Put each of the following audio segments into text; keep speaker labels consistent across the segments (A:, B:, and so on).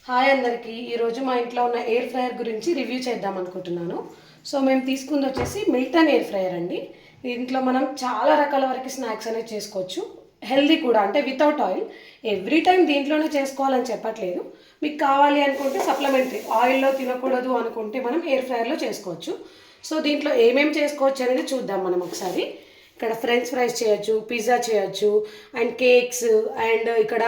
A: Hi అందరికీ. ఈరోజు మా ఇంట్లో ఉన్న ఎయిర్ ఫ్రైయర్ గురించి రివ్యూ చేద్దాం అనుకుంటున్నాను. సో మేము తీసుకుంది వచ్చేసి మిల్టన్ ఎయిర్ ఫ్రైయర్ అండి. దీంట్లో మనం చాలా రకాల వరకు స్నాక్స్ అనేది చేసుకోవచ్చు. హెల్దీ కూడా, అంటే వితౌట్ ఆయిల్. ఎవ్రీ టైం దీంట్లోనే చేసుకోవాలని చెప్పట్లేదు. మీకు కావాలి అనుకుంటే సప్లిమెంటరీ ఆయిల్లో తినకూడదు అనుకుంటే మనం ఎయిర్ ఫ్రైయర్లో చేసుకోవచ్చు. సో దీంట్లో ఏమేమి చేసుకోవచ్చు అనేది చూద్దాం మనం ఒకసారి. ఇక్కడ ఫ్రెంచ్ ఫ్రైస్ చేయొచ్చు, పిజ్జా చేయొచ్చు, అండ్ కేక్స్, అండ్ ఇక్కడ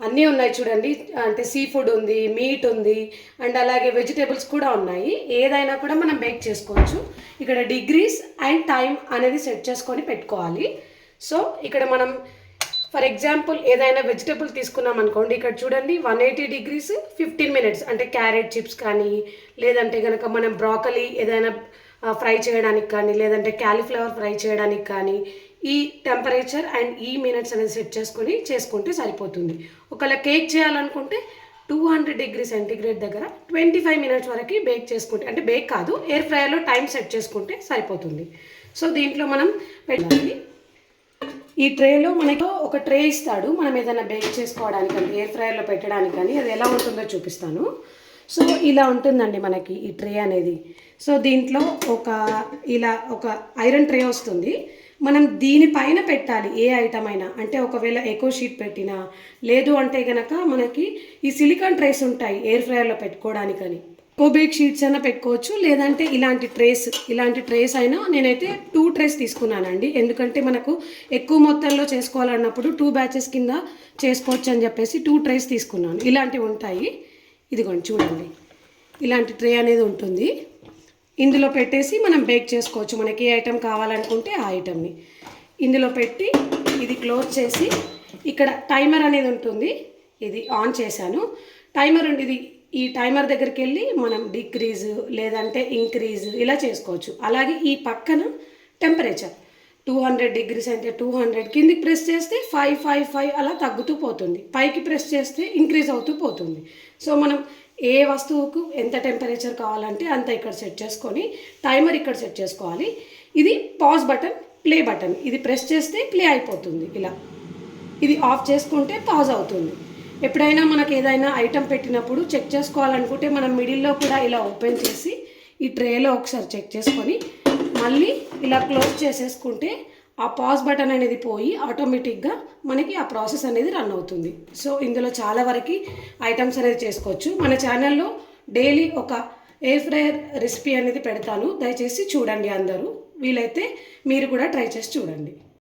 A: అన్నీ ఉన్నాయి చూడండి. అంటే సీ ఫుడ్ ఉంది, మీట్ ఉంది, అండ్ అలాగే వెజిటేబుల్స్ కూడా ఉన్నాయి. ఏదైనా కూడా మనం బేక్ చేసుకోవచ్చు. ఇక్కడ డిగ్రీస్ అండ్ టైం అనేది సెట్ చేసుకొని పెట్టుకోవాలి. సో ఇక్కడ మనం ఫర్ ఎగ్జాంపుల్ ఏదైనా వెజిటేబుల్ తీసుకున్నాం అనుకోండి, ఇక్కడ చూడండి 180 degrees 15 minutes. అంటే క్యారెట్ చిప్స్ కానీ, లేదంటే కనుక మనం బ్రాకలీ ఏదైనా ఫ్రై చేయడానికి కానీ, లేదంటే క్యాలీఫ్లవర్ ఫ్రై చేయడానికి కానీ ఈ టెంపరేచర్ అండ్ ఈ మినిట్స్ అనేది సెట్ చేసుకుంటే సరిపోతుంది. ఒకవేళ కేక్ చేయాలనుకుంటే 200 degrees centigrade దగ్గర 25 minutes వరకు బేక్ చేసుకుంటే, అంటే బేక్ కాదు, ఎయిర్ ఫ్రైయర్లో టైం సెట్ చేసుకుంటే సరిపోతుంది. సో దీంట్లో మనం పెట్టాలి. ఈ ట్రేలో మనకు ఒక ట్రే ఇస్తాడు, మనం ఏదైనా బేక్ చేసుకోవడానికి కానీ ఎయిర్ ఫ్రైయర్లో పెట్టడానికి కానీ. అది ఎలా ఉంటుందో చూపిస్తాను. సో ఇలా ఉంటుందండి మనకి ఈ ట్రే అనేది. సో దీంట్లో ఇలా ఒక ఐరన్ ట్రే వస్తుంది. మనం దీనిపైన పెట్టాలి ఏ ఐటమ్ అయినా. అంటే ఒకవేళ ఎకో షీట్ పెట్టినా, లేదు అంటే కనుక మనకి ఈ సిలికాన్ ట్రేస్ ఉంటాయి ఎయిర్ ఫ్రైయర్లో పెట్టుకోవడానికని. కోబేక్ షీట్స్ అయినా పెట్టుకోవచ్చు, లేదంటే ఇలాంటి ట్రేస్ అయినా. నేనైతే 2 ట్రేస్ తీసుకున్నానండి, ఎందుకంటే మనకు ఎక్కువ మొత్తంలో చేసుకోవాలన్నప్పుడు 2 బ్యాచెస్ కింద చేసుకోవచ్చు అని చెప్పేసి 2 ట్రేస్ తీసుకున్నాను. ఇలాంటివి ఉంటాయి. ఇదిగోండి చూడండి, ఇలాంటి ట్రే అనేది ఉంటుంది. ఇందులో పెట్టేసి మనం బేక్ చేసుకోవచ్చు. మనకి ఏ ఐటెం కావాలనుకుంటే ఆ ఐటెంని ఇందులో పెట్టి ఇది క్లోజ్ చేసి, ఇక్కడ టైమర్ అనేది ఉంటుంది, ఇది ఆన్ చేశాను. టైమర్ ఉండేది, ఈ టైమర్ దగ్గరికి వెళ్ళి మనం డిక్రీజ్ లేదంటే ఇంక్రీజ్ ఇలా చేసుకోవచ్చు. అలాగే ఈ పక్కన టెంపరేచర్ 200 degrees అంటే 200, కిందికి ప్రెస్ చేస్తే 555 అలా తగ్గుతూ పోతుంది, పైకి ప్రెస్ చేస్తే ఇంక్రీజ్ అవుతూ పోతుంది. సో మనం ఏ వస్తువుకు ఎంత టెంపరేచర్ కావాలంటే అంత ఇక్కడ సెట్ చేసుకొని టైమర్ ఇక్కడ సెట్ చేసుకోవాలి. ఇది పాజ్ బటన్, ప్లే బటన్. ఇది ప్రెస్ చేస్తే ప్లే అయిపోతుంది ఇలా. ఇది ఆఫ్ చేసుకుంటే పాజ్ అవుతుంది. ఎప్పుడైనా మనకు ఏదైనా ఐటెం పెట్టినప్పుడు చెక్ చేసుకోవాలనుకుంటే మనం మిడిల్లో కూడా ఇలా ఓపెన్ చేసి ఈ ట్రేలో ఒకసారి చెక్ చేసుకొని మళ్ళీ ఇలా క్లోజ్ చేసేసుకుంటే ఆ పాజ్ బటన్ అనేది పోయి ఆటోమేటిక్గా మనకి ఆ ప్రాసెస్ అనేది రన్ అవుతుంది. సో ఇందులో చాలా వరకు ఐటమ్స్ అనేది చేసుకోవచ్చు. మన ఛానల్లో డైలీ ఒక ఎయిర్ ఫ్రైయర్ రెసిపీ అనేది పెడతాను, దయచేసి చూడండి అందరూ. వీలైతే మీరు కూడా ట్రై చేసి చూడండి.